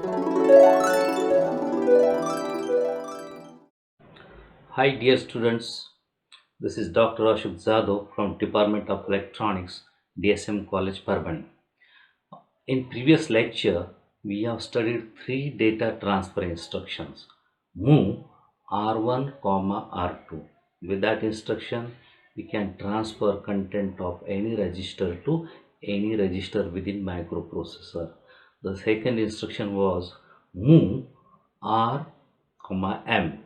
Hi dear students, this is Dr. Ashok Zadov from Department of Electronics, DSM College, Parbani. In previous lecture, we have studied three data transfer instructions, move R1, R2. With that instruction, we can transfer content of any register to any register within microprocessor. The second instruction was move R, M.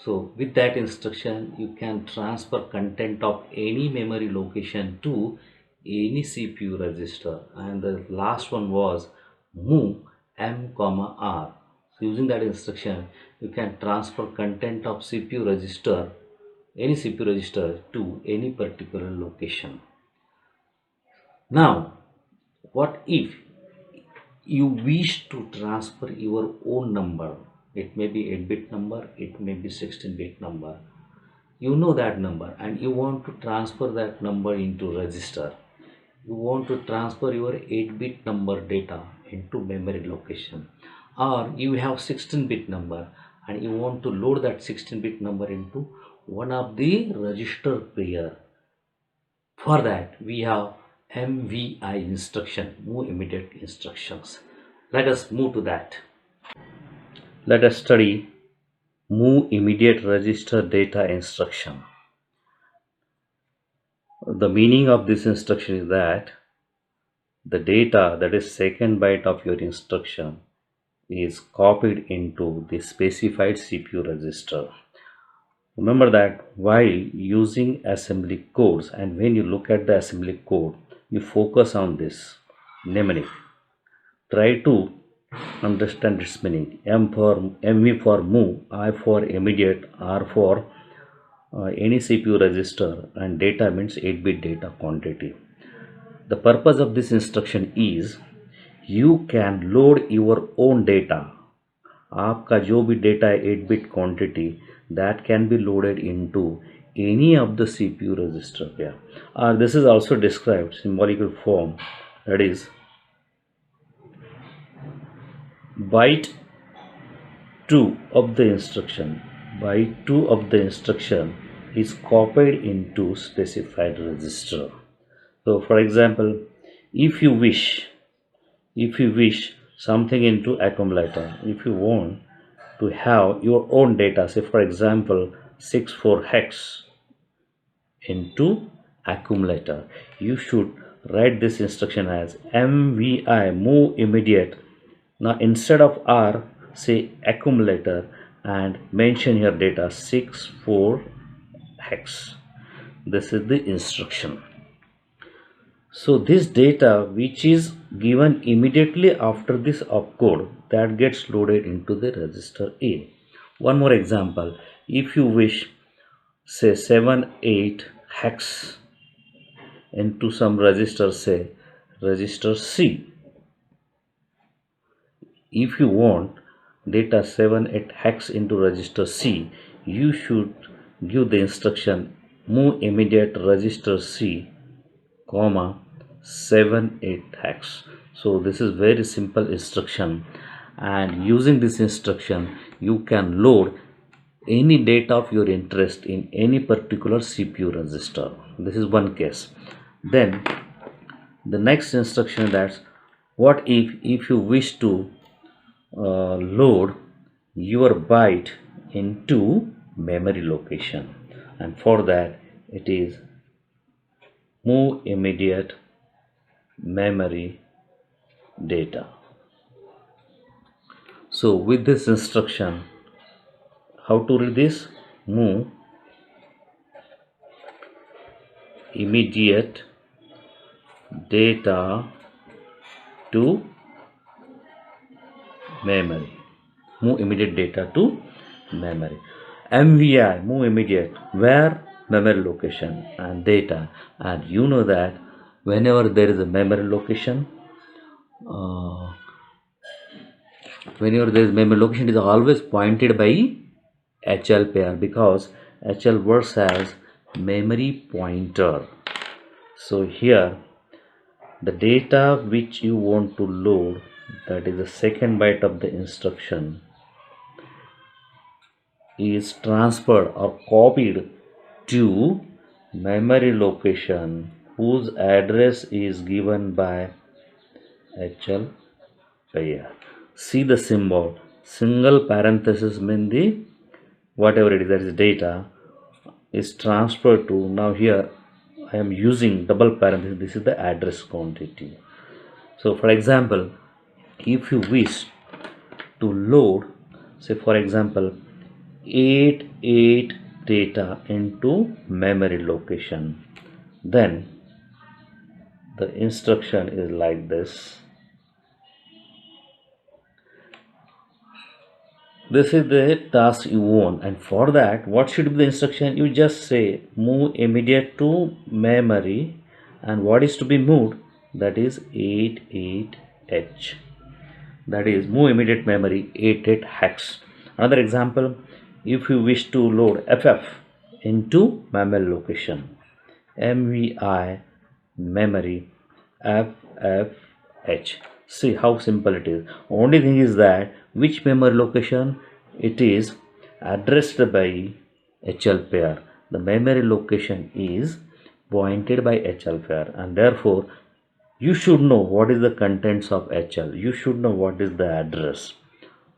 So with that instruction, you can transfer content of any memory location to any CPU register. And the last one was move M, R. So using that instruction, you can transfer content of CPU register, any CPU register to any particular location. Now, what if you wish to transfer your own number? It may be 8-bit number, it may be 16-bit number. You know that number and you want to transfer that number into register. You want to transfer your 8-bit number data into memory location, or you have 16-bit number and you want to load that 16-bit number into one of the register pair. For that we have MVI instruction, move immediate instructions. Let us move to that. Let us study move immediate register data instruction. The meaning of this instruction is that the data, that is second byte of your instruction, is copied into the specified CPU register. Remember that while using assembly codes, and when you look at the assembly code, you focus on this mnemonic. Try to understand its meaning. MV for move, I for immediate, R for any CPU register, and data means 8-bit data quantity. The purpose of this instruction is you can load your own data. आपका जो भी data है 8-bit quantity, that can be loaded into any of the CPU register pair. This is also described symbolical form, that is byte 2 of the instruction. Byte 2 of the instruction is copied into specified register. So for example, if you wish something into accumulator, if you want to have your own data, say for example 64 hex into accumulator, you should write this instruction as MVI, move immediate. Now instead of R, say accumulator and mention your data 64 hex. This is the instruction. So this data which is given immediately after this opcode, that gets loaded into the register A. One more example, if you wish say 78 hex into some register, say register C. If you want data 78 hex into register C, you should give the instruction move immediate register C, comma 78 hex. So this is very simple instruction, and using this instruction you can load any data of your interest in any particular CPU register. This is one case. Then the next instruction, that's what if you wish to load your byte into memory location, and for that it is move immediate memory data. So with this instruction, how to read this? Move immediate data to memory. Move immediate data to memory. MVI, move immediate, where? Memory location and data. And you know that whenever there is a memory location, uh, whenever there is memory location, it is always pointed by HL pair, because HL works as memory pointer. So here the data which you want to load that is the second byte of the instruction, is transferred or copied to memory location whose address is given by HL pair. See the symbol, single parenthesis mean the whatever it is, that is data, is transferred to, now here I am using double parenthesis, this is the address quantity. So for example, if you wish to load, say for example, 88 data into memory location, then the instruction is like this. This is the task you want, and for that what should be the instruction? You just say move immediate to memory, and what is to be moved, that is 88h, that is move immediate memory 88 hex. Another example, if you wish to load ff into memory location, mvi memory ffh. See how simple it is. Only thing is that which memory location it is addressed by HL pair. The memory location is pointed by HL pair, and therefore you should know what is the contents of HL. You should know what is the address.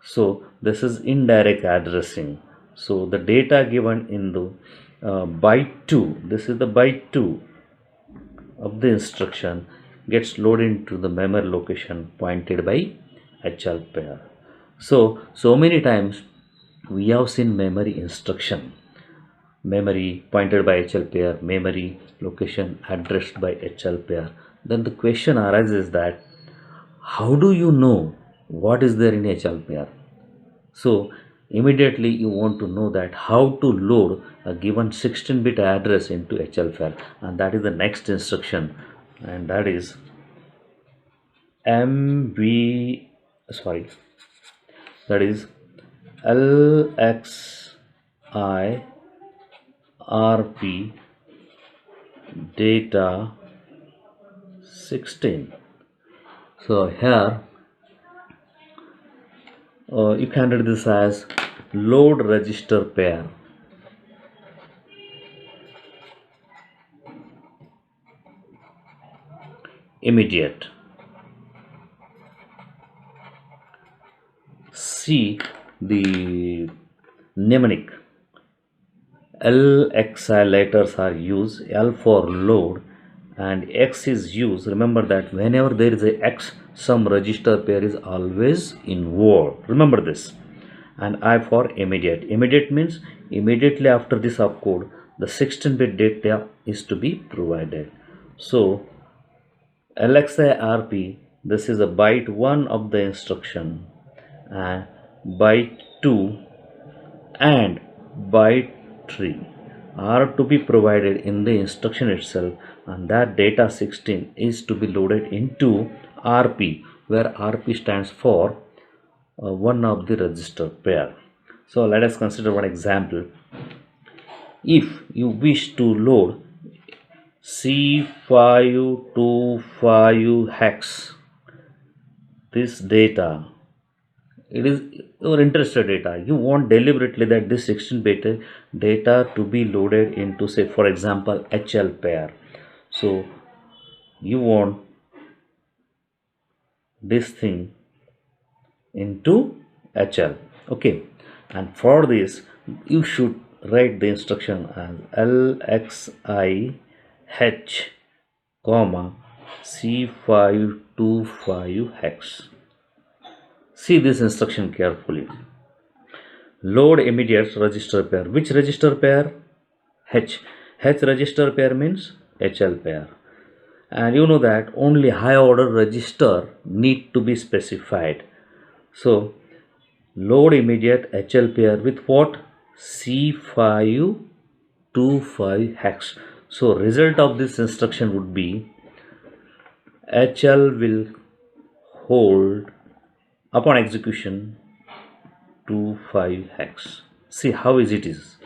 So this is indirect addressing. So the data given in the byte 2, this is the byte 2 of the instruction, gets loaded into the memory location pointed by HL pair. So many times we have seen memory instruction, memory pointed by HL pair, memory location addressed by HL pair. Then the question arises that how do you know what is there in HL pair? So immediately you want to know that how to load a given 16-bit address into HL file, and that is the next instruction, and that is MV sorry that is LXIRP data 16. So here you can read this as load register pair. Immediate. See the mnemonic. LXI letters are used, L for load and X is used. Remember that whenever there is a X, some register pair is always involved. Remember this. And I for immediate. Immediate means immediately after this opcode, the 16-bit data is to be provided. So LXIRP, this is a byte 1 of the instruction, and byte 2 and byte 3 are to be provided in the instruction itself, and that data 16 is to be loaded into RP, where RP stands for one of the register pair. So let us consider one example. If you wish to load C525 hex, this data, it is your interested data. You want deliberately that this 16-bit data to be loaded into, say for example, HL pair. So you want this thing into HL. Okay, and for this you should write the instruction as LXIH comma C525 hex. See this instruction carefully. Load immediate register pair. Which register pair? H. H register pair means HL pair. And you know that only high order register need to be specified. So load immediate HL pair with what? C525 hex. So result of this instruction would be HL will hold upon execution 25 hex. See how easy it is.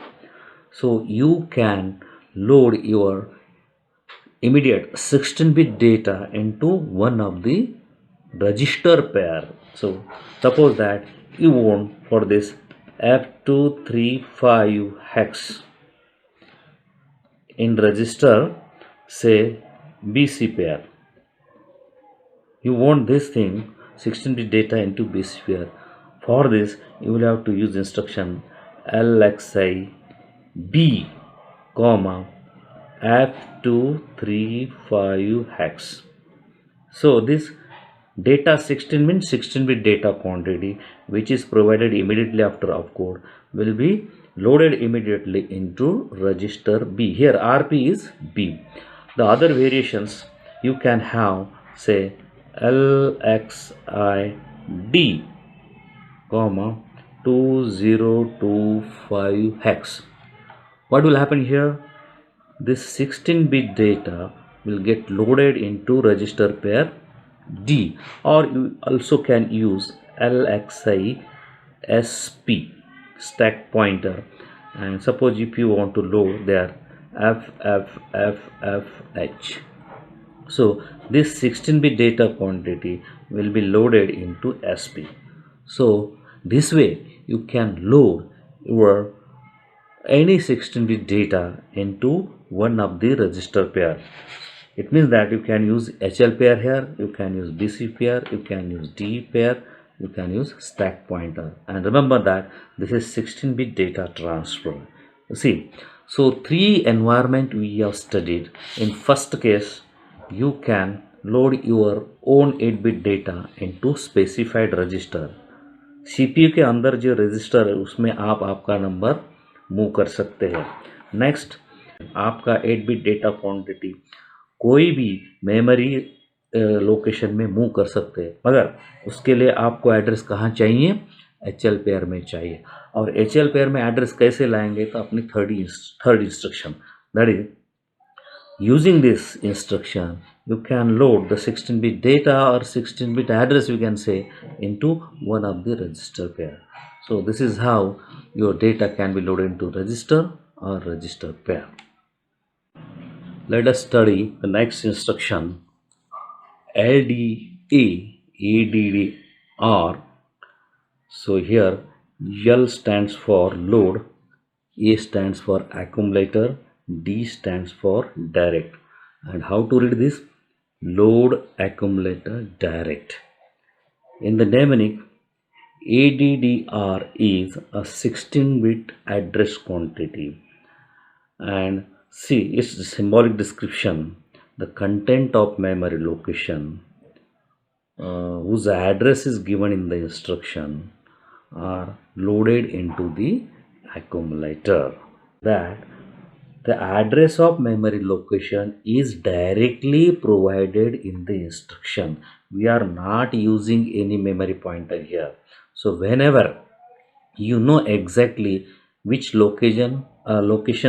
So you can load your immediate 16-bit data into one of the register pair. So suppose that you want for this F235 hex in register, say BC pair. You want this thing 16-bit data into BC pair. For this you will have to use instruction LXI B, comma F235 hex. So this data 16 means 16-bit data quantity which is provided immediately after opcode will be loaded immediately into register B. Here RP is B. The other variations you can have, say LXI D, comma 2025 hex. What will happen here? This 16-bit data will get loaded into register pair D, or you also can use LXI SP, stack pointer, and suppose if you want to load there FFFFH. So this 16-bit data quantity will be loaded into SP. So this way you can load your any 16-bit data into one of the register pair. It means that you can use HL pair here, you can use BC pair, you can use D pair, you can use stack pointer. And remember that this is 16-bit data transfer. See, so three environment we have studied. In first case, you can load your own 8-bit data into specified register. CPU के अंदर जो register है उसमें आप आपका number move कर सकते हैं. नेक्स्ट, आपका 8-बिट डेटा क्वांटिटी कोई भी मेमोरी लोकेशन में मूव कर सकते हैं, मगर उसके लिए आपको एड्रेस कहाँ चाहिए? HL पेयर में चाहिए. और HL पेयर में एड्रेस कैसे लाएंगे? तो अपनी third instruction, that is using this instruction you can load the 16-bit data or 16-bit address, you can say, into one of the register pair. So this is how your data can be loaded into register or register pair. Let us study the next instruction, LDA ADDR. So here L stands for load, A stands for accumulator, D stands for direct. And how to read this? Load accumulator direct. In the mnemonic, ADDR is a 16-bit address quantity. And see its symbolic description: the content of memory location whose address is given in the instruction are loaded into the accumulator. That the address of memory location is directly provided in the instruction. We are not using any memory pointer here. So whenever you know exactly which location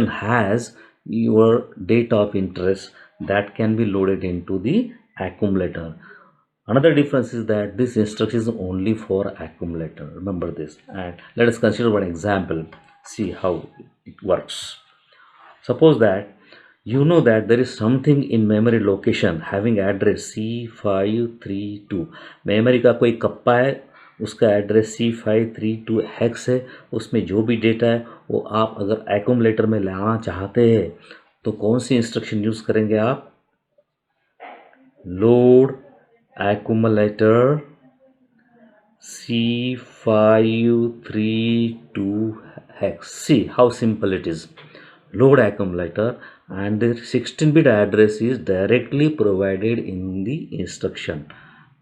has your data of interest, that can be loaded into the accumulator. Another difference is that this instruction is only for accumulator. Remember this. And let us consider one example. See how it works. Suppose that you know that there is something in memory location having address C532. Memory का कोई kappa है, उसका address C532 hex है. उसमें जो भी data है वो आप अगर एक्यूमुलेटर में लाना चाहते हैं तो कौन सी इंस्ट्रक्शन यूज करेंगे आप? Load accumulator C532 hex. See how simple it is. Load accumulator, and the 16-bit address is directly provided in the instruction.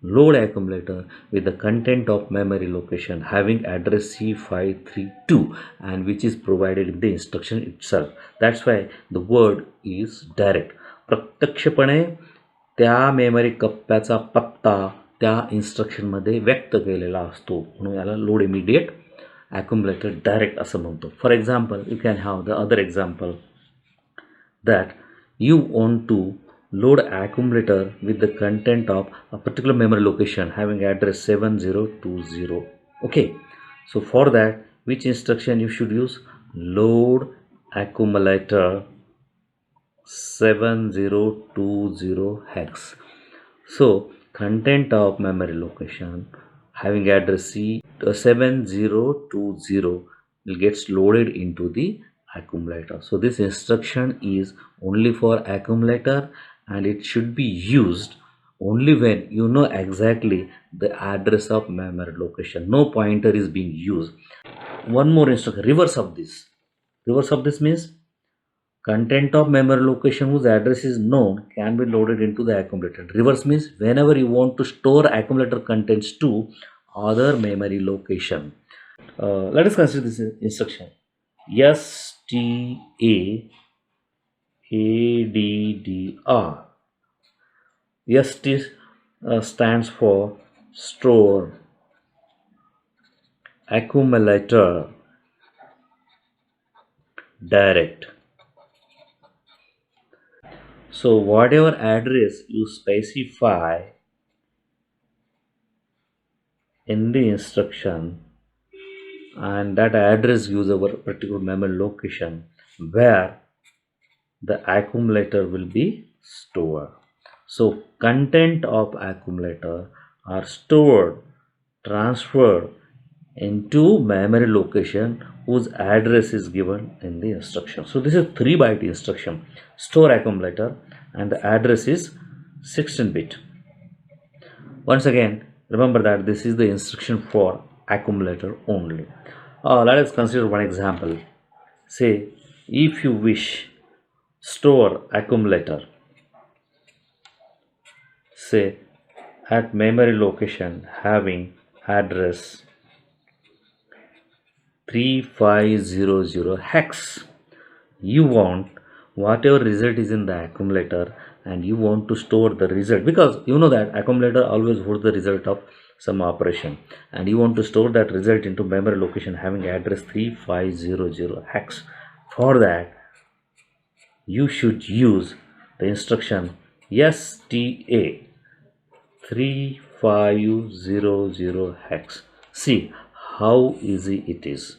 Load accumulator with the content of memory location having address C532 and which is provided in the instruction itself. That's why the word is direct. प्रत्यक्षपणे त्या memory कप्प्याचा पत्ता त्या इन्स्ट्रक्शनमध्ये व्यक्त केलेला असतो, म्हणून याला load immediate accumulator direct असं म्हणतो. For example, you can have the other example that you want to load accumulator with the content of a particular memory location having address 7020. Okay, so for that which instruction you should use? Load accumulator 7020 hex. So content of memory location having address C7020 will gets loaded into the accumulator. So this instruction is only for accumulator, and it should be used only when you know exactly the address of memory location. No pointer is being used. One more instruction, reverse of this. Reverse of this means content of memory location whose address is known can be loaded into the accumulator. Reverse means whenever you want to store accumulator contents to other memory location. Let us consider this instruction. STAADDR. ST stands for store accumulator direct. So whatever address you specify in the instruction, and that address gives our particular memory location where the accumulator will be stored. So content of accumulator are stored, transferred into memory location whose address is given in the instruction. So this is 3-byte instruction. Store accumulator and the address is 16-bit. Once again, remember that this is the instruction for accumulator only. Let us consider one example. Say if you wish store accumulator, say at memory location having address 3500 hex. You want whatever result is in the accumulator, and you want to store the result, because you know that accumulator always holds the result of some operation, and you want to store that result into memory location having address 3500 hex. For that you should use the instruction STA 3500 hex. See how easy it is.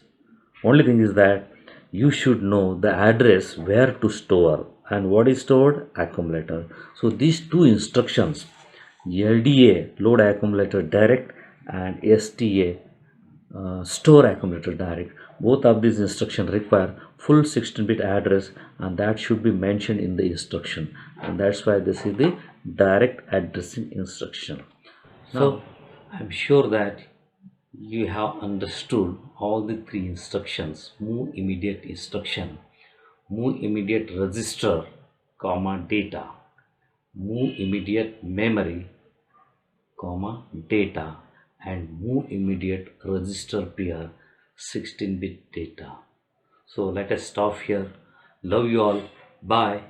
Only thing is that you should know the address where to store, and what is stored? Accumulator. So these two instructions, LDA load accumulator direct and STA store accumulator direct, both of these instructions require full 16-bit address, and that should be mentioned in the instruction, and that's why this is the direct addressing instruction. So I'm sure that you have understood all the 3 instructions: move immediate instruction, move immediate register comma data, move immediate memory comma data, and move immediate register pair 16-bit data. So let us stop here. Love you all. Bye.